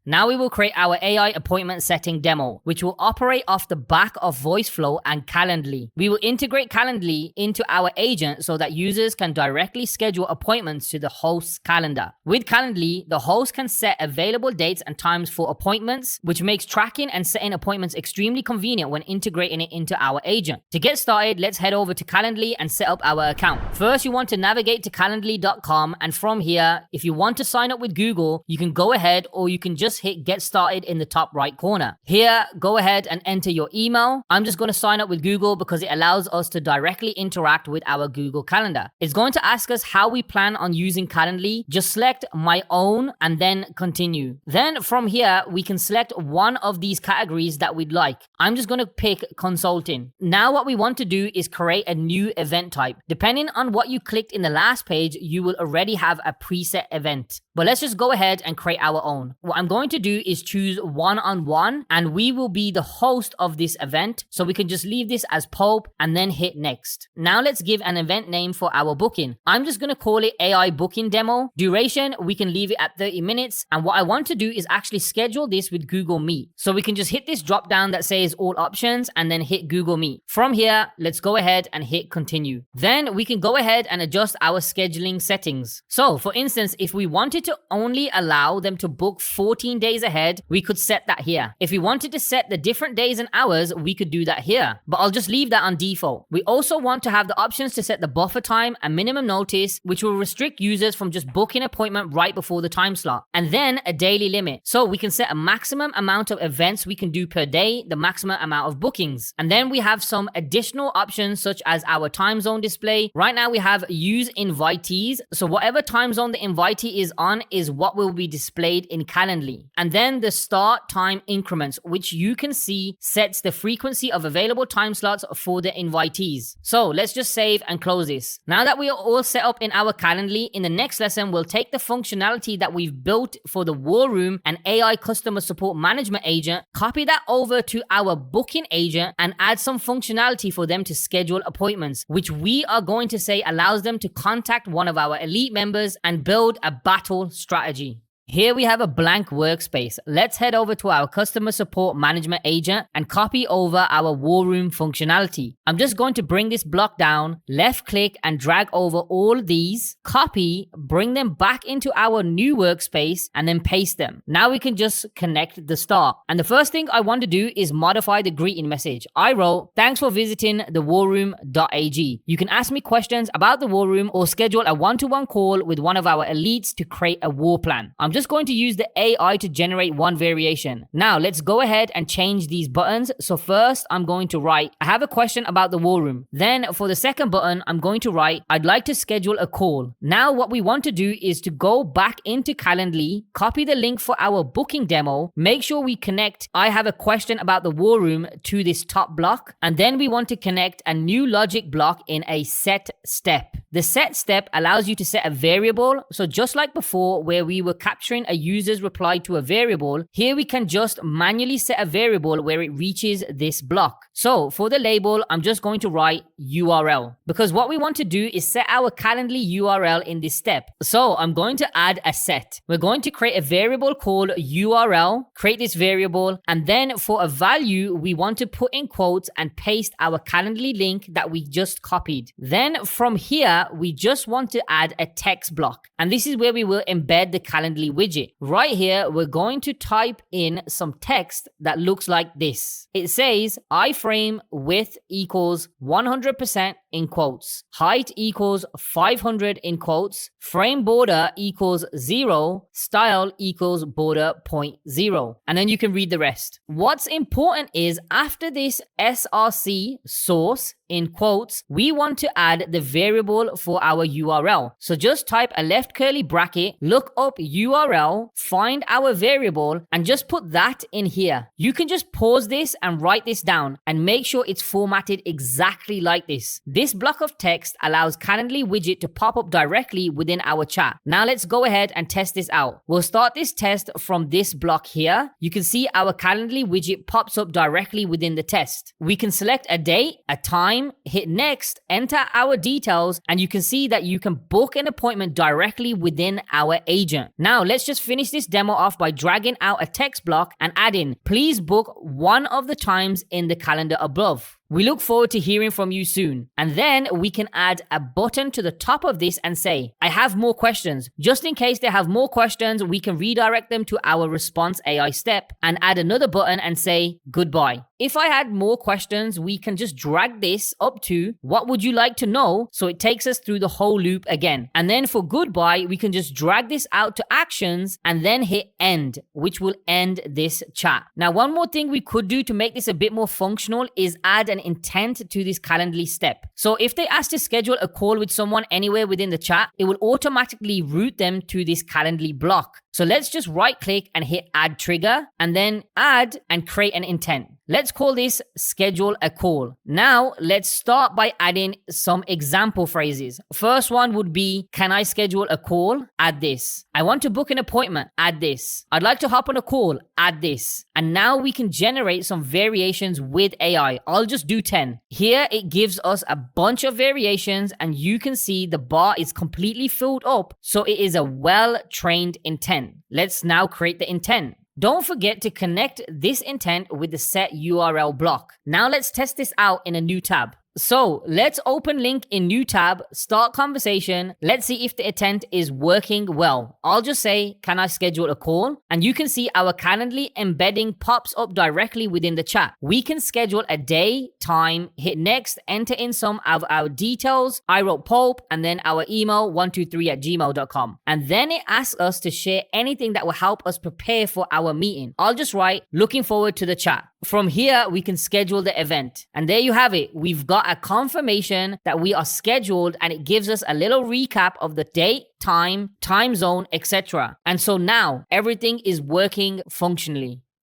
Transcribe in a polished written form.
Now we will create our AI appointment setting demo, which will operate off the back of VoiceFlow and Calendly. We will integrate Calendly into our agent so that users can directly schedule appointments to the host's calendar. With Calendly, the host can set available dates and times for appointments, which makes tracking and setting appointments extremely convenient when integrating it into our agent. To get started, let's head over to Calendly and set up our account. First, you want to navigate to calendly.com, and from here, if you want to sign up with Google, you can go ahead, or you can just hit get started in the top right corner. Here, go ahead and enter your email. I'm just going to sign up with Google because it allows us to directly interact with our Google Calendar. It's going to ask us how we plan on using Calendly. Just select my own and then continue. Then from here, we can select one of these categories that we'd like. I'm just going to pick consulting. Now what we want to do is create a new event type. Depending on what you clicked in the last page, you will already have a preset event. But let's just go ahead and create our own. What I'm going to do is choose one-on-one, and we will be the host of this event. So we can just leave this as Pope and then hit next. Now let's give an event name for our booking. I'm just going to call it AI booking demo. Duration, we can leave it at 30 minutes. And what I want to do is actually schedule this with Google Meet. So we can just hit this drop down that says all options and then hit Google Meet. From here, let's go ahead and hit continue. Then we can go ahead and adjust our scheduling settings. So for instance, if we wanted to only allow them to book 14 days ahead, we could set that here. If we wanted to set the different days and hours, we could do that here, but I'll just leave that on default. We also want to have the options to set the buffer time and minimum notice, which will restrict users from just booking an appointment right before the time slot, and then a daily limit. So we can set a maximum amount of events we can do per day, the maximum amount of bookings. And then we have some additional options such as our time zone display. Right now we have use invitees. So whatever time zone the invitee is on is what will be displayed in Calendly. And then the start time increments, which you can see sets the frequency of available time slots for the invitees. So let's just save and close this. Now that we are all set up in our Calendly, in the next lesson, we'll take the functionality that we've built for the War Room and AI customer support management agent, copy that over to our booking agent and add some functionality for them to schedule appointments, which we are going to say allows them to contact one of our elite members and build a battle strategy. Here we have a blank workspace. Let's head over to our customer support management agent and copy over our War Room functionality. I'm just going to bring this block down, left click and drag over all these, copy, bring them back into our new workspace and then paste them. Now we can just connect the start. And the first thing I want to do is modify the greeting message. I wrote, "Thanks for visiting the warroom.ag. You can ask me questions about the War Room or schedule a one-to-one call with one of our elites to create a war plan." I'm just going to use the AI to generate one variation. Now let's go ahead and change these buttons. So first I'm going to write, "I have a question about the War Room." Then for the second button, I'm going to write, "I'd like to schedule a call." Now what we want to do is to go back into Calendly, copy the link for our booking demo, make sure we connect "I have a question about the War Room" to this top block, and then we want to connect a new logic block in a set step. The set step allows you to set a variable. So just like before where we were capturing a user's reply to a variable, here we can just manually set a variable where it reaches this block. So for the label, I'm just going to write URL because what we want to do is set our Calendly URL in this step. So I'm going to add a set. We're going to create a variable called URL, create this variable, and then for a value, we want to put in quotes and paste our Calendly link that we just copied. Then from here, we just want to add a text block. And this is where we will embed the Calendly widget. Right here, we're going to type in some text that looks like this. It says, "iframe width equals 100% in quotes, height equals 500 in quotes, frame border equals 0, style equals border 0.0. And then you can read the rest. What's important is after this src source in quotes, we want to add the variable for our URL. So just type a left curly bracket, look up URL, find our variable, and just put that in here. You can just pause this and write this down and make sure it's formatted exactly like this. This block of text allows Calendly widget to pop up directly within our chat. Now let's go ahead and test this out. We'll start this test from this block here. You can see our Calendly widget pops up directly within the test. We can select a date, a time, time, hit next, enter our details, and you can see that you can book an appointment directly within our agent. Now, let's just finish this demo off by dragging out a text block and adding, please book one of the times in the calendar above. We look forward to hearing from you soon. And then we can add a button to the top of this and say, I have more questions. Just in case they have more questions, we can redirect them to our response AI step and add another button and say, goodbye. If I had more questions, we can just drag this up to what would you like to know? So it takes us through the whole loop again. And then for goodbye, we can just drag this out to actions and then hit end, which will end this chat. Now, one more thing we could do to make this a bit more functional is add an intent to this Calendly step. So if they ask to schedule a call with someone anywhere within the chat, it will automatically route them to this Calendly block. So let's just right click and hit add trigger and then add and create an intent. Let's call this schedule a call. Now let's start by adding some example phrases. First one would be, can I schedule a call? Add this. I want to book an appointment. Add this. I'd like to hop on a call. Add this. And now we can generate some variations with AI. I'll just do 10. Here it gives us a bunch of variations and you can see the bar is completely filled up. So it is a well-trained intent. Let's now create the intent. Don't forget to connect this intent with the set URL block. Now let's test this out in a new tab. So let's open link in new tab, start conversation. Let's see if the intent is working well. I'll just say, can I schedule a call? And you can see our Calendly embedding pops up directly within the chat. We can schedule a day, time, hit next, enter in some of our details. I wrote Pope and then our email 123@gmail.com. And then it asks us to share anything that will help us prepare for our meeting. I'll just write, looking forward to the chat. From here, we can schedule the event. And there you have it. We've got a confirmation that we are scheduled and it gives us a little recap of the date, time zone, etc. And so now everything is working functionally.